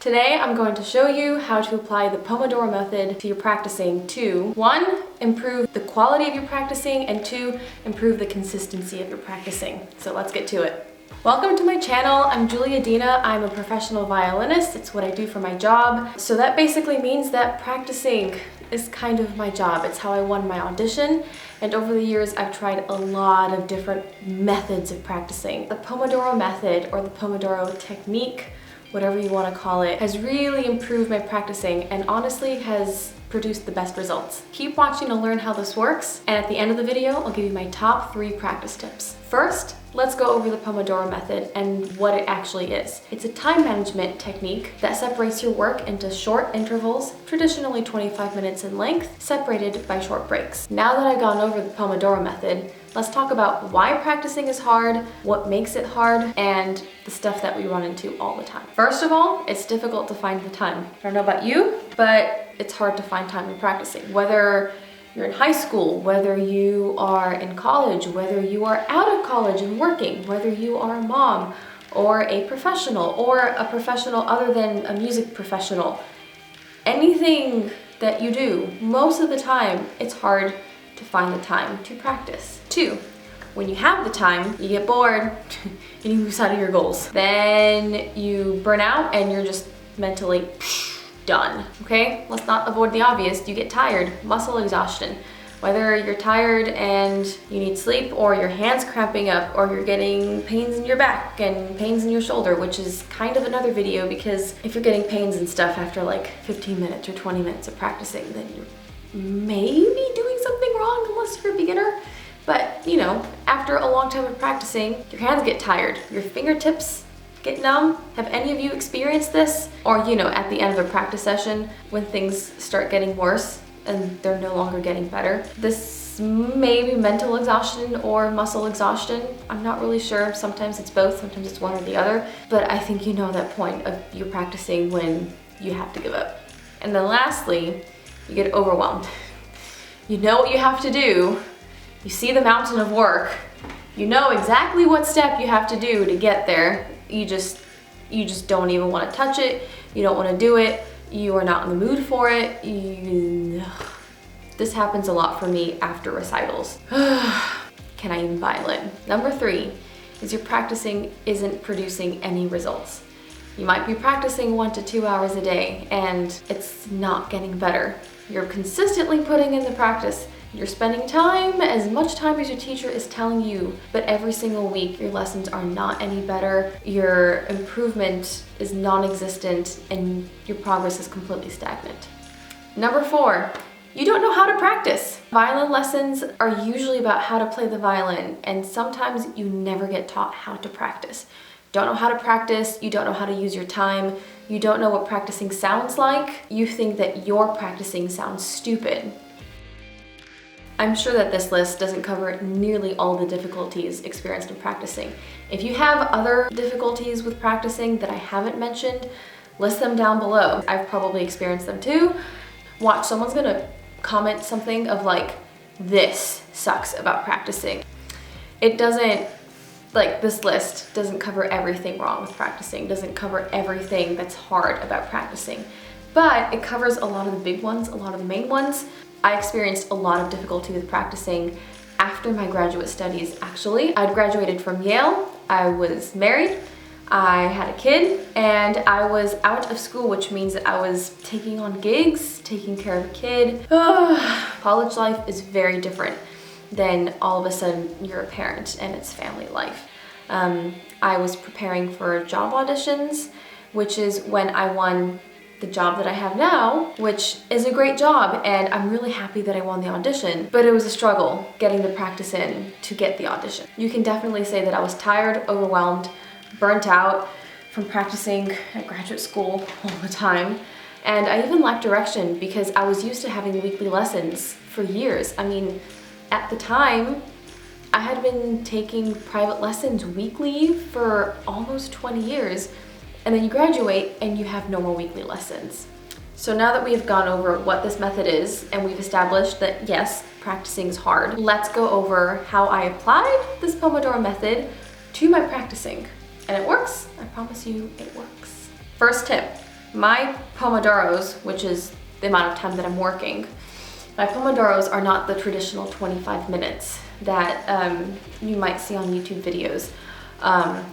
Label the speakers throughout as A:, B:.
A: Today I'm going to show you how to apply the Pomodoro method to your practicing to 1. Improve the quality of your practicing, and 2. Improve the consistency of your practicing. So let's get to it. Welcome to my channel. I'm Julia Dina. I'm a professional violinist. It's what I do for my job. So that basically means that practicing is kind of my job. It's how I won my audition. And over the years, I've tried a lot of different methods of practicing. The Pomodoro method, or the Pomodoro technique, whatever you want to call it, has really improved my practicing and honestly has produced the best results. Keep watching to learn how this works, and at the end of the video, I'll give you my top 3 practice tips. First, let's go over the Pomodoro method and what it actually is. It's a time management technique that separates your work into short intervals, traditionally 25 minutes in length, separated by short breaks. Now that I've gone over the Pomodoro method, let's talk about why practicing is hard, what makes it hard, and the stuff that we run into all the time. First of all, it's difficult to find the time. I don't know about you, but it's hard to find time in practicing. Whether you're in high school, whether you are in college, whether you are out of college and working, whether you are a mom or a professional other than a music professional, anything that you do, most of the time, it's hard to find the time to practice. 2, when you have the time, you get bored and you lose sight of your goals. Then you burn out and you're just mentally done, okay? Let's not avoid the obvious. You get tired, muscle exhaustion. Whether you're tired and you need sleep, or your hands cramping up, or you're getting pains in your back and pains in your shoulder, which is kind of another video, because if you're getting pains and stuff after like 15 minutes or 20 minutes of practicing, then you're maybe doing something wrong unless you're a beginner. But you know, after a long time of practicing, your hands get tired, your fingertips get numb. Have any of you experienced this? Or you know, at the end of a practice session when things start getting worse and they're no longer getting better. This may be mental exhaustion or muscle exhaustion. I'm not really sure. Sometimes it's both, sometimes it's one or the other. But I think you know that point of you're practicing when you have to give up. And then lastly, you get overwhelmed. You know what you have to do. You see the mountain of work. You know exactly what step you have to do to get there. You just don't even want to touch it. You don't want to do it. You are not in the mood for it. This happens a lot for me after recitals. Can I even violin? Number 3 is your practicing isn't producing any results. You might be practicing 1 to 2 hours a day and it's not getting better. You're consistently putting in the practice. You're spending time, as much time as your teacher is telling you, but every single week your lessons are not any better, your improvement is non-existent, and your progress is completely stagnant. Number 4, you don't know how to practice. Violin lessons are usually about how to play the violin, and sometimes you never get taught how to practice. Don't know how to practice, you don't know how to use your time, you don't know what practicing sounds like, you think that your practicing sounds stupid. I'm sure that this list doesn't cover nearly all the difficulties experienced in practicing. If you have other difficulties with practicing that I haven't mentioned, list them down below. I've probably experienced them too. Watch, someone's gonna comment something of like, this sucks about practicing. It doesn't, like this list doesn't cover everything wrong with practicing, doesn't cover everything that's hard about practicing, but it covers a lot of the big ones, a lot of the main ones. I experienced a lot of difficulty with practicing after my graduate studies, actually. I'd graduated from Yale, I was married, I had a kid, and I was out of school, which means that I was taking on gigs, taking care of a kid. College life is very different than all of a sudden you're a parent and it's family life. I was preparing for job auditions, which is when I won the job that I have now, which is a great job, and I'm really happy that I won the audition, but it was a struggle getting the practice in to get the audition. You can definitely say that I was tired, overwhelmed, burnt out from practicing at graduate school all the time, and I even lacked direction because I was used to having weekly lessons for years. I mean, at the time, I had been taking private lessons weekly for almost 20 years, and then you graduate and you have no more weekly lessons. So now that we have gone over what this method is and we've established that yes, practicing is hard, let's go over how I applied this Pomodoro method to my practicing. And it works, I promise you it works. First tip, My Pomodoros, which is the amount of time that I'm working, my Pomodoros are not the traditional 25 minutes that you might see on YouTube videos.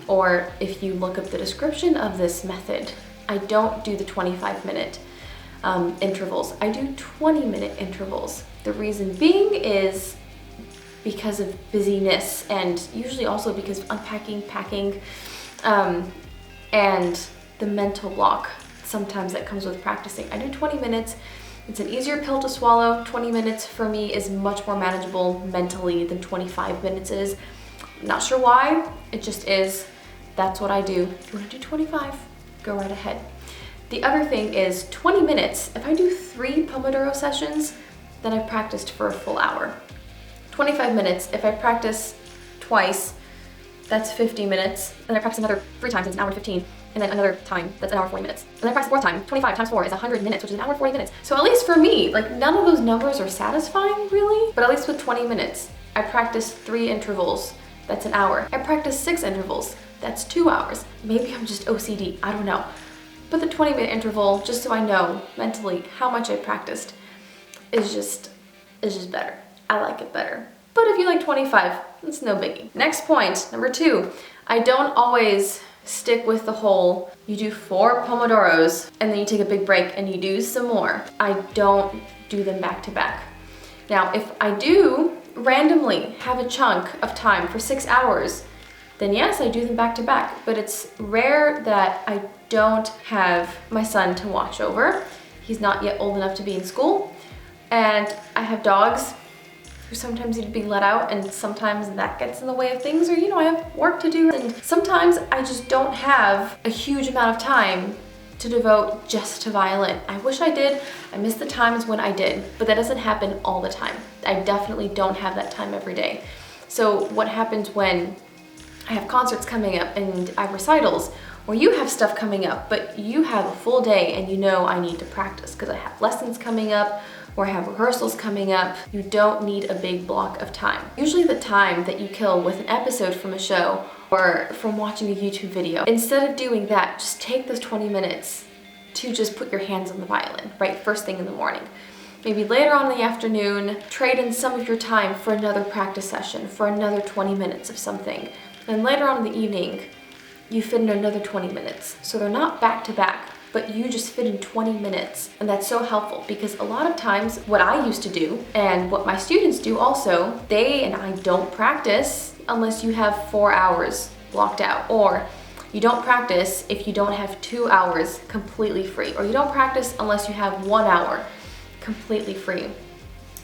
A: Or if you look up the description of this method, I don't do the 25-minute intervals. I do 20-minute intervals. The reason being is because of busyness, and usually also because of unpacking, packing, and the mental block sometimes that comes with practicing. I do 20 minutes. It's an easier pill to swallow. 20 minutes for me is much more manageable mentally than 25 minutes is. Not sure why, it just is. That's what I do. If you want to do 25, go right ahead. The other thing is 20 minutes. If I do 3 Pomodoro sessions, then I've practiced for a full hour. 25 minutes, if I practice twice, that's 50 minutes. And I practice another 3 times, it's an hour and 15. And then another time, that's an hour and 40 minutes. And then I practice the 4th time, 25 times 4 is 100 minutes, which is an hour and 40 minutes. So at least for me, like none of those numbers are satisfying really, but at least with 20 minutes, I practice 3 intervals, that's an hour. I practice 6 intervals, that's 2 hours. Maybe I'm just OCD, I don't know. But the 20-minute interval, just so I know mentally how much I practiced, is just better. I like it better. But if you like 25, it's no biggie. Next point, number 2, I don't always stick with the whole, you do 4 Pomodoros and then you take a big break and you do some more. I don't do them back to back. Now, if I do randomly have a chunk of time for 6 hours, then yes, I do them back to back, but it's rare that I don't have my son to watch over. He's not yet old enough to be in school, and I have dogs who sometimes need to be let out, and sometimes that gets in the way of things, or you know, I have work to do, and sometimes I just don't have a huge amount of time to devote just to violin. I wish I did. I miss the times when I did, but that doesn't happen all the time. I definitely don't have that time every day. So what happens when I have concerts coming up and I have recitals, or you have stuff coming up, but you have a full day and you know I need to practice because I have lessons coming up or I have rehearsals coming up, you don't need a big block of time. Usually the time that you kill with an episode from a show or from watching a YouTube video, instead of doing that, just take those 20 minutes to just put your hands on the violin, right? First thing in the morning. Maybe later on in the afternoon, trade in some of your time for another practice session, for another 20 minutes of something. And later on in the evening, you fit in another 20 minutes. So they're not back to back, but you just fit in 20 minutes. And that's so helpful because a lot of times what I used to do and what my students do also, they and I don't practice unless you have 4 hours blocked out, or you don't practice if you don't have 2 hours completely free, or you don't practice unless you have 1 hour completely free.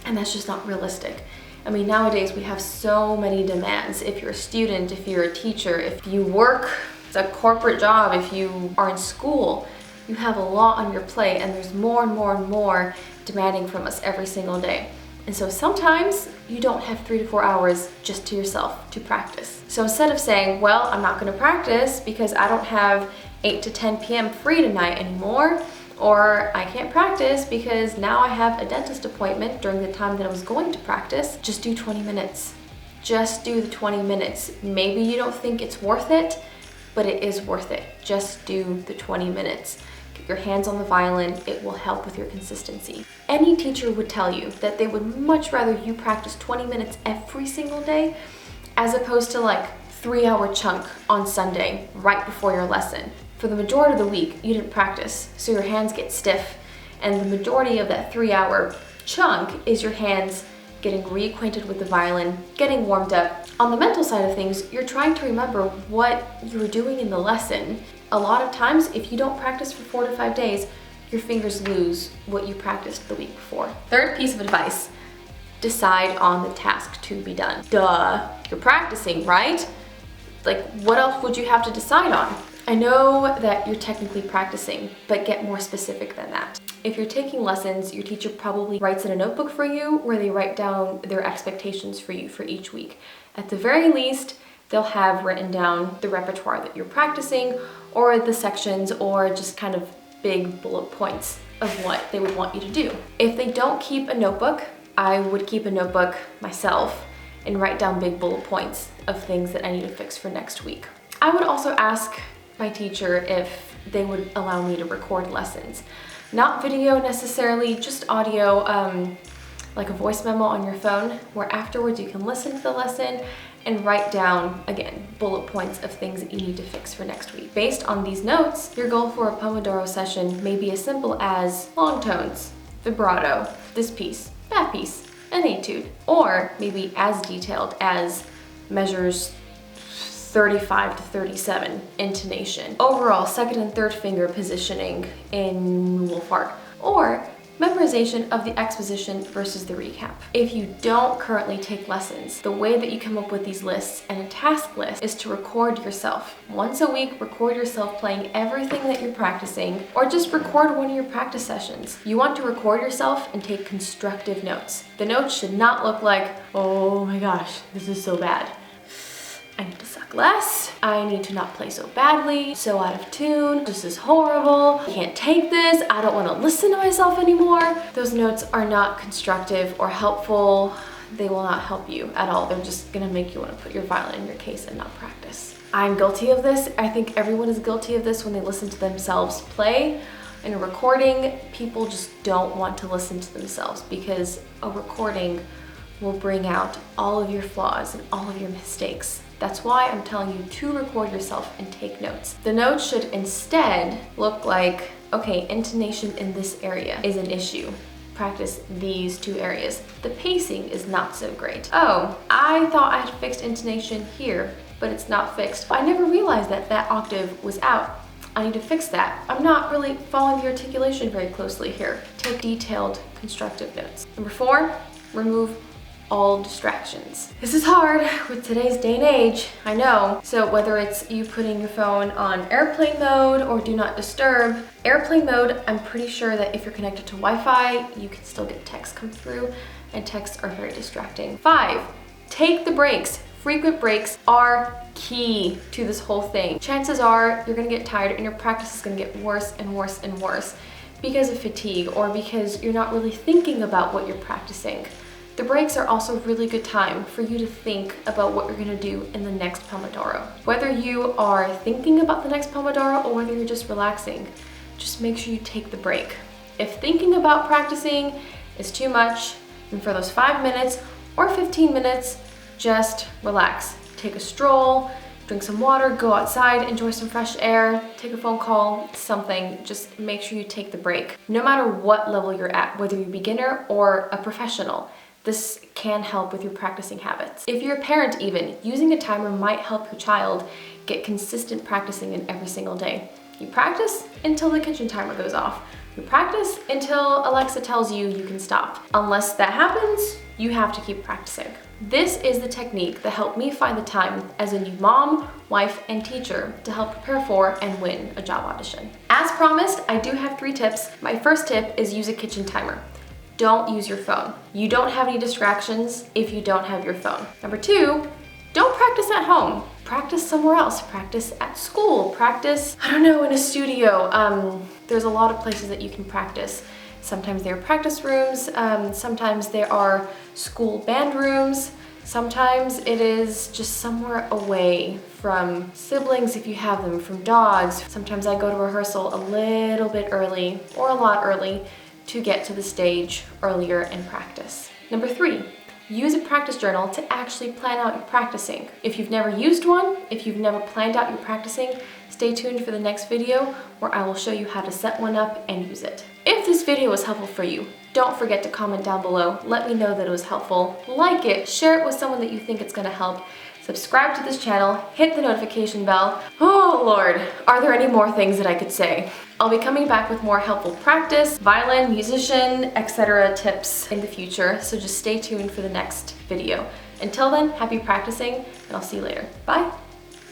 A: And that's just not realistic. I mean, nowadays we have so many demands. If you're a student, if you're a teacher, if you work, it's a corporate job, if you are in school, you have a lot on your plate, and there's more and more and more demanding from us every single day. And so sometimes you don't have 3 to 4 hours just to yourself to practice. So instead of saying, well, I'm not gonna practice because I don't have 8 to 10 p.m. free tonight anymore, or I can't practice because now I have a dentist appointment during the time that I was going to practice, just do 20 minutes. Just do the 20 minutes. Maybe you don't think it's worth it, but it is worth it. Just do the 20 minutes. Get your hands on the violin, it will help with your consistency. Any teacher would tell you that they would much rather you practice 20 minutes every single day as opposed to like 3-hour chunk on Sunday right before your lesson. For the majority of the week, you didn't practice, so your hands get stiff, and the majority of that 3-hour chunk is your hands getting reacquainted with the violin, getting warmed up. On the mental side of things, you're trying to remember what you were doing in the lesson. A lot of times, if you don't practice for 4 to 5 days, your fingers lose what you practiced the week before. Third piece of advice, decide on the task to be done. Duh, you're practicing, right? Like, what else would you have to decide on? I know that you're technically practicing, but get more specific than that. If you're taking lessons, your teacher probably writes in a notebook for you where they write down their expectations for you for each week. At the very least, they'll have written down the repertoire that you're practicing, or the sections, or just kind of big bullet points of what they would want you to do. If they don't keep a notebook, I would keep a notebook myself and write down big bullet points of things that I need to fix for next week. I would also ask my teacher if they would allow me to record lessons. Not video necessarily, just audio, like a voice memo on your phone, where afterwards you can listen to the lesson and write down, again, bullet points of things that you need to fix for next week. Based on these notes, your goal for a Pomodoro session may be as simple as long tones, vibrato, this piece, that piece, an etude, or maybe as detailed as measures 35 to 37 intonation, overall second and third finger positioning in wolf arc, or memorization of the exposition versus the recap. If you don't currently take lessons, the way that you come up with these lists and a task list is to record yourself. Once a week, record yourself playing everything that you're practicing, or just record one of your practice sessions. You want to record yourself and take constructive notes. The notes should not look like, oh my gosh, this is so bad. I need to suck less. I need to not play so badly, so out of tune. This is horrible. I can't take this. I don't want to listen to myself anymore. Those notes are not constructive or helpful. They will not help you at all. They're just gonna make you want to put your violin in your case and not practice. I'm guilty of this. I think everyone is guilty of this when they listen to themselves play. In a recording, people just don't want to listen to themselves because a recording will bring out all of your flaws and all of your mistakes. That's why I'm telling you to record yourself and take notes. The notes should instead look like, okay, intonation in this area is an issue. Practice these two areas. The pacing is not so great. Oh, I thought I had fixed intonation here, but it's not fixed. I never realized that that octave was out. I need to fix that. I'm not really following the articulation very closely here. Take detailed, constructive notes. Number 4, remove all distractions. This is hard with today's day and age, I know. So whether it's you putting your phone on airplane mode or do not disturb, airplane mode, I'm pretty sure that if you're connected to Wi-Fi, you can still get texts come through, and texts are very distracting. 5, take the breaks. Frequent breaks are key to this whole thing. Chances are you're gonna get tired and your practice is gonna get worse and worse and worse because of fatigue or because you're not really thinking about what you're practicing. The breaks are also a really good time for you to think about what you're gonna do in the next Pomodoro. Whether you are thinking about the next Pomodoro or whether you're just relaxing, just make sure you take the break. If thinking about practicing is too much, then for those 5 minutes or 15 minutes, just relax. Take a stroll, drink some water, go outside, enjoy some fresh air, take a phone call, something. Just make sure you take the break. No matter what level you're at, whether you're a beginner or a professional, this can help with your practicing habits. If you're a parent even, using a timer might help your child get consistent practicing in every single day. You practice until the kitchen timer goes off. You practice until Alexa tells you you can stop. Unless that happens, you have to keep practicing. This is the technique that helped me find the time as a new mom, wife, and teacher to help prepare for and win a job audition. As promised, I do have 3 tips. My first tip is use a kitchen timer. Don't use your phone. You don't have any distractions if you don't have your phone. Number 2, don't practice at home. Practice somewhere else. Practice at school. Practice, I don't know, in a studio. There's a lot of places that you can practice. Sometimes there are practice rooms. Sometimes there are school band rooms. Sometimes it is just somewhere away from siblings if you have them, from dogs. Sometimes I go to rehearsal a little bit early or a lot early to get to the stage earlier and practice. Number 3, use a practice journal to actually plan out your practicing. If you've never used one, if you've never planned out your practicing, stay tuned for the next video where I will show you how to set one up and use it. If this video was helpful for you, don't forget to comment down below. Let me know that it was helpful. Like it, share it with someone that you think it's gonna help. Subscribe to this channel, hit the notification bell. Oh Lord, are there any more things that I could say? I'll be coming back with more helpful practice, violin, musician, etc. tips in the future, so just stay tuned for the next video. Until then, happy practicing, and I'll see you later. Bye!